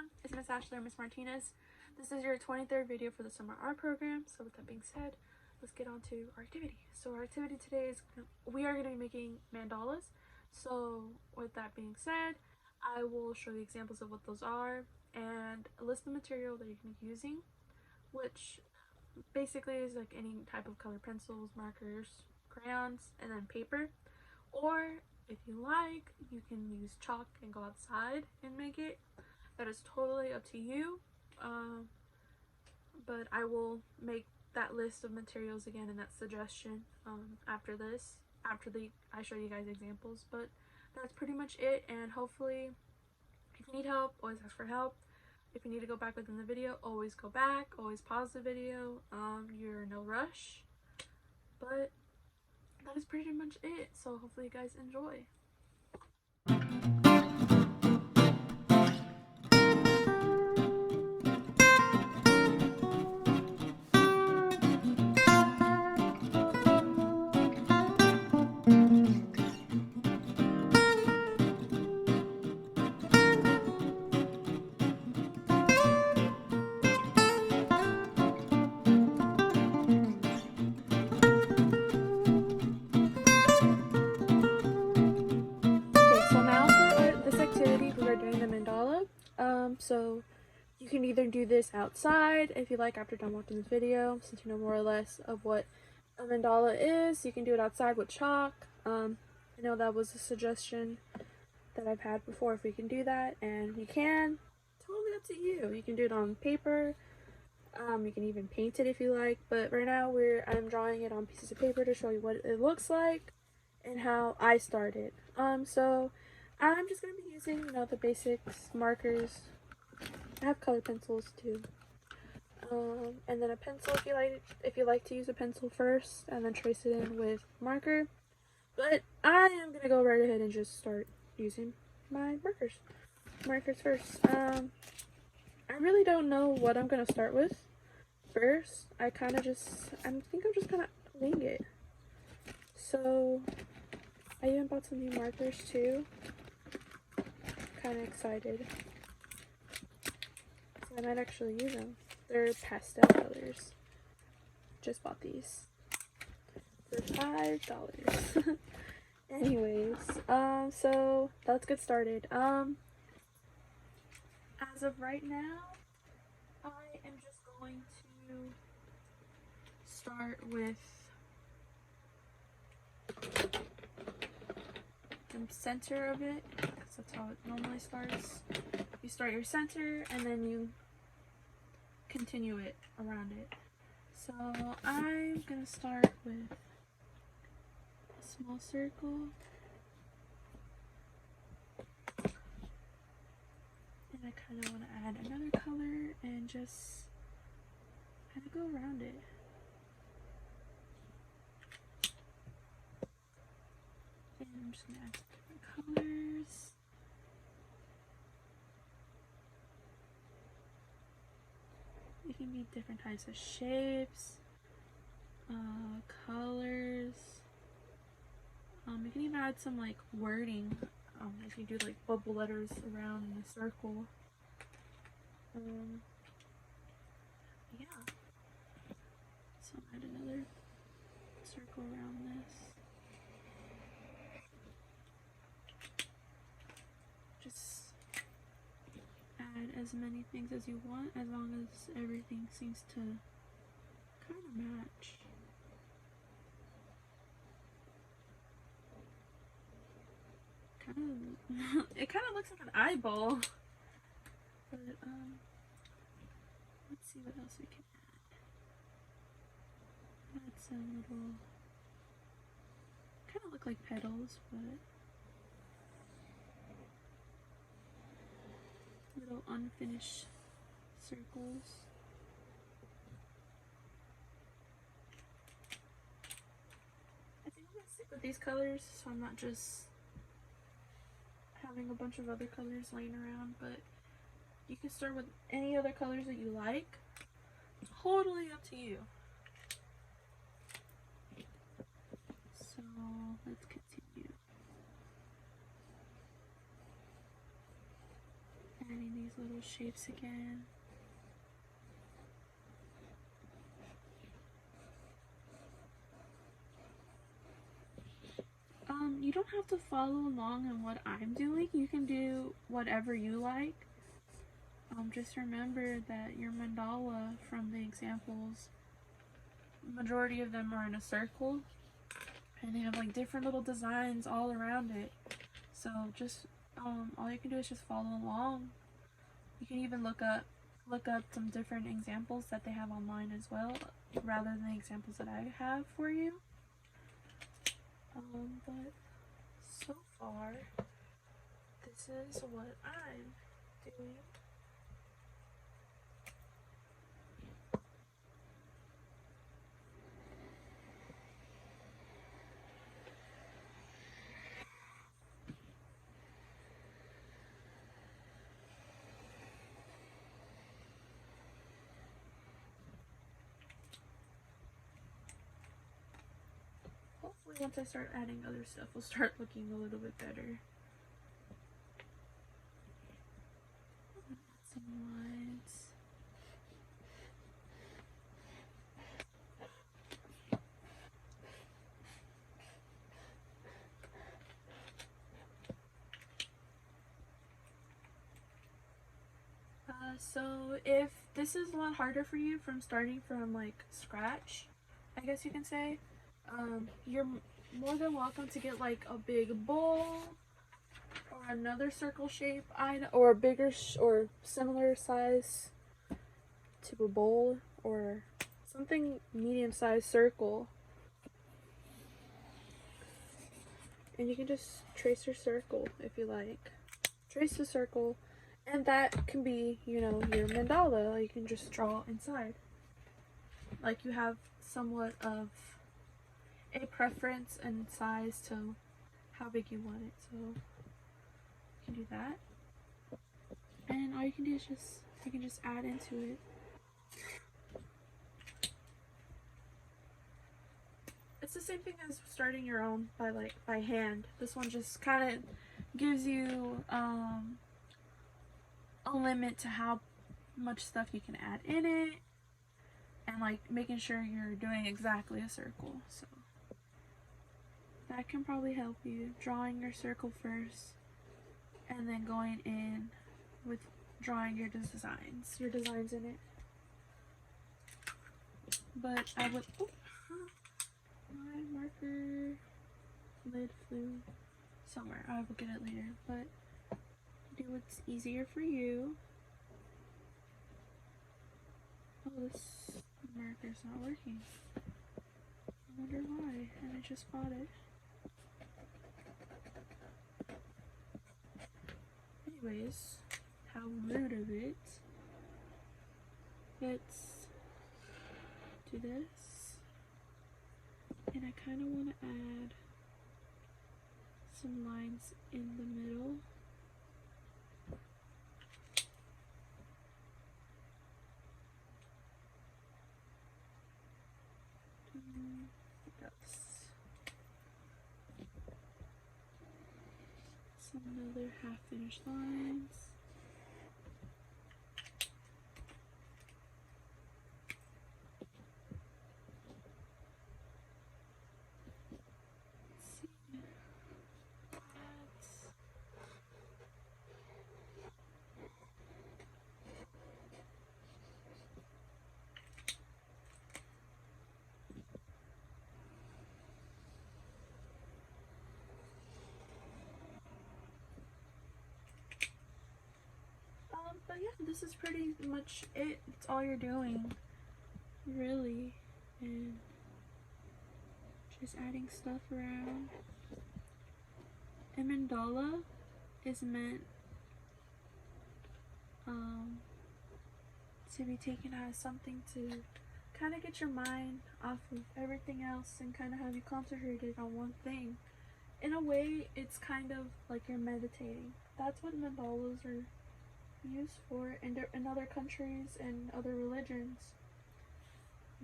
everyone, it's Miss Ashley or Miss Martinez. This is your 23rd video for the summer art program. So with that being said, let's get on to our activity. So our activity today is we are going to be making mandalas. So with that being said, I will show you examples of what those are and list the material that you're going to be using, which basically is like any type of color pencils, markers, crayons, and then paper. Or if you like, you can use chalk and go outside and make it. That is totally up to you. But I will make that list of materials again and that suggestion after this, I show you guys examples. But that's pretty much it, and hopefully if you need help, always ask for help. If you need to go back within the video, always go back, always pause the video. You're in no rush, but that is pretty much it. So hopefully you guys enjoy. So you can either do this outside if you like after done watching this video, since you know more or less of what a mandala is. You can do it outside with chalk. I know that was a suggestion that I've had before, if we can do that, and you can. Totally up to you. You can do it on paper. You can even paint it if you like, but right now I'm drawing it on pieces of paper to show you what it looks like and how I started. So I'm just gonna be using, the basics, markers. I have color pencils too, and then a pencil if you like to use a pencil first and then trace it in with marker. But I am gonna go right ahead and just start using my markers first. I really don't know what I'm gonna start with first. I think I'm just gonna wing it. So I even bought some new markers too. Kind of excited. I might actually use them. They're pastel colors. Just bought these for $5. Anyways, so let's get started. As of right now, I am just going to start with the center of it, because that's how it normally starts. You start your center and then you continue it around it. So I'm gonna start with a small circle, and I kind of want to add another color and just kind of go around it. And I'm just gonna add different colors. It can be different types of shapes, colors. You can even add some like wording. If you do like bubble letters around in a circle. Yeah. So I'll add another circle around this. Just add as many things as you want, as long as everything seems to kind of match. It kind of looks like an eyeball, but let's see what else we can add. Add some little, kind of look like petals, but little unfinished circles. I think I'm gonna stick with these colors, so I'm not just having a bunch of other colors laying around, but you can start with any other colors that you like. Totally up to you. So let's continue. adding these little shapes again. You don't have to follow along in what I'm doing. You can do whatever you like. Just remember that your mandala from the examples, majority of them are in a circle, and they have like different little designs all around it. So just all you can do is just follow along. You can even look up some different examples that they have online as well, rather than the examples that I have for you. But so far, this is what I'm doing. Hopefully once I start adding other stuff, we'll start looking a little bit better. Some lines. So if this is a lot harder for you from starting from like scratch, I guess you can say, you're more than welcome to get like a big bowl or another circle shape item, or a bigger or similar size to a bowl, or something medium-sized circle, and you can just trace your circle if you like. Trace the circle, and that can be, you know, your mandala. You can just draw inside, like you have somewhat of a preference and size to how big you want it. So you can do that, and all you can do is you can just add into it. It's the same thing as starting your own by hand. This one just kind of gives you a limit to how much stuff you can add in it, and like making sure you're doing exactly a circle. So that can probably help you, drawing your circle first and then going in with drawing your designs in it. But I would, oh, my marker lid flew somewhere. I will get it later, but do what's easier for you. Oh, this marker's not working. I wonder why, and I just bought it. Anyways, how rude of it. Let's do this. And I kind of want to add some lines in the middle. Some other half-finished lines. But yeah, this is pretty much it. It's all you're doing, really, and just adding stuff around. A mandala is meant to be taken as something to kind of get your mind off of everything else and kind of have you concentrated on one thing. In a way, it's kind of like you're meditating. That's what mandalas are used for in other countries and other religions.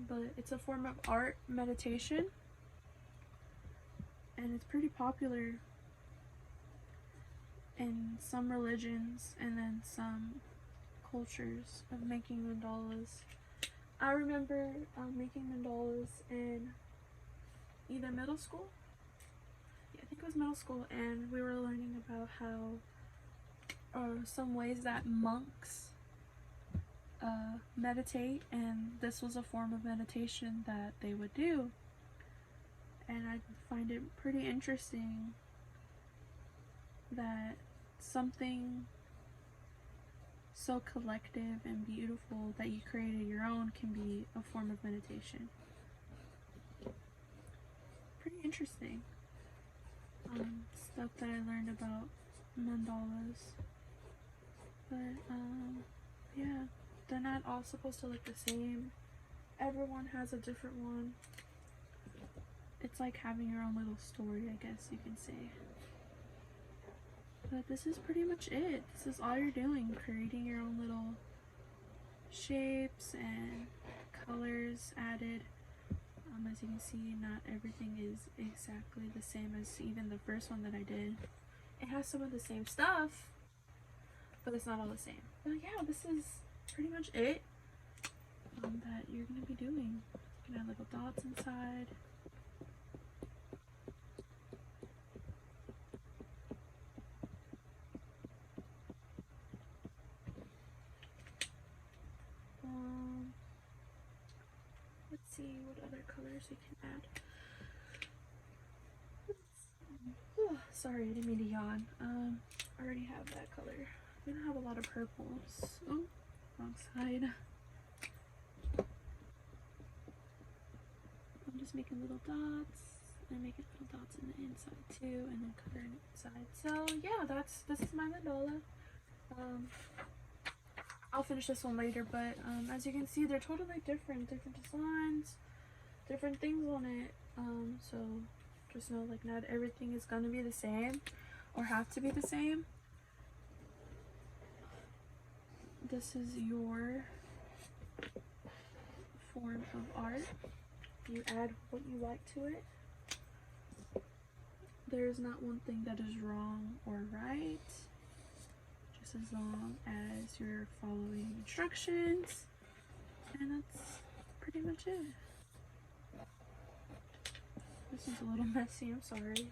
But it's a form of art meditation, and it's pretty popular. in some religions and then some cultures of making mandalas. I remember making mandalas in either middle school, yeah, I think it was middle school, and we were learning about how some ways that monks meditate, and this was a form of meditation that they would do. And I find it pretty interesting that something so collective and beautiful that you created your own can be a form of meditation. Pretty interesting stuff that I learned about mandalas. But yeah, they're not all supposed to look the same. Everyone has a different one. It's like having your own little story, I guess you can say. But this is pretty much it. This is all you're doing, creating your own little shapes and colors added. As you can see, not everything is exactly the same as even the first one that I did. It has some of the same stuff, but it's not all the same. But yeah, this is pretty much it that you're going to be doing. You can add little dots inside. Let's see what other colors we can add. Oh, sorry, I didn't mean to yawn. I already have that color. We don't have a lot of purples. Oh, wrong side. I'm just making little dots and making little dots in the inside too, and then coloring the inside. So yeah, this is my mandala. I'll finish this one later, but as you can see, they're totally different designs, different things on it. So just know, like, not everything is gonna be the same or have to be the same. This is your form of art. You add what you like to it. There's not one thing that is wrong or right, just as long as you're following instructions, and that's pretty much it. This is a little messy, I'm sorry.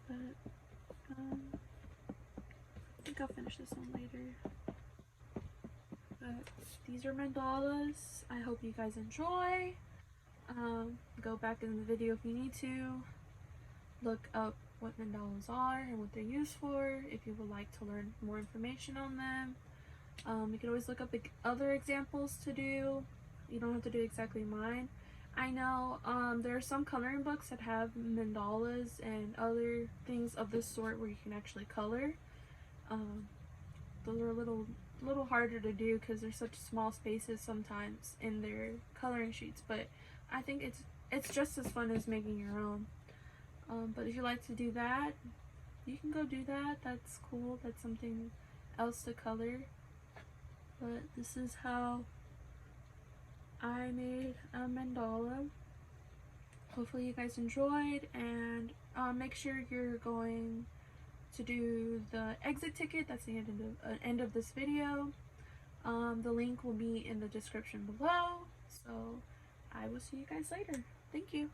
But I think I'll finish this one later. But these are mandalas. I hope you guys enjoy. Go back in the video if you need to. Look up what mandalas are and what they're used for if you would like to learn more information on them. You can always look up other examples to do. You don't have to do exactly mine. I know there are some coloring books that have mandalas and other things of this sort where you can actually color. Those are a little harder to do because there's such small spaces sometimes in their coloring sheets, but I think it's just as fun as making your own. But if you like to do that, you can go do that. That's cool. That's something else to color. But this is how I made a mandala. Hopefully you guys enjoyed, and make sure you're going to do the exit ticket. That's the end of this video. The link will be in the description below. So I will see you guys later. Thank you.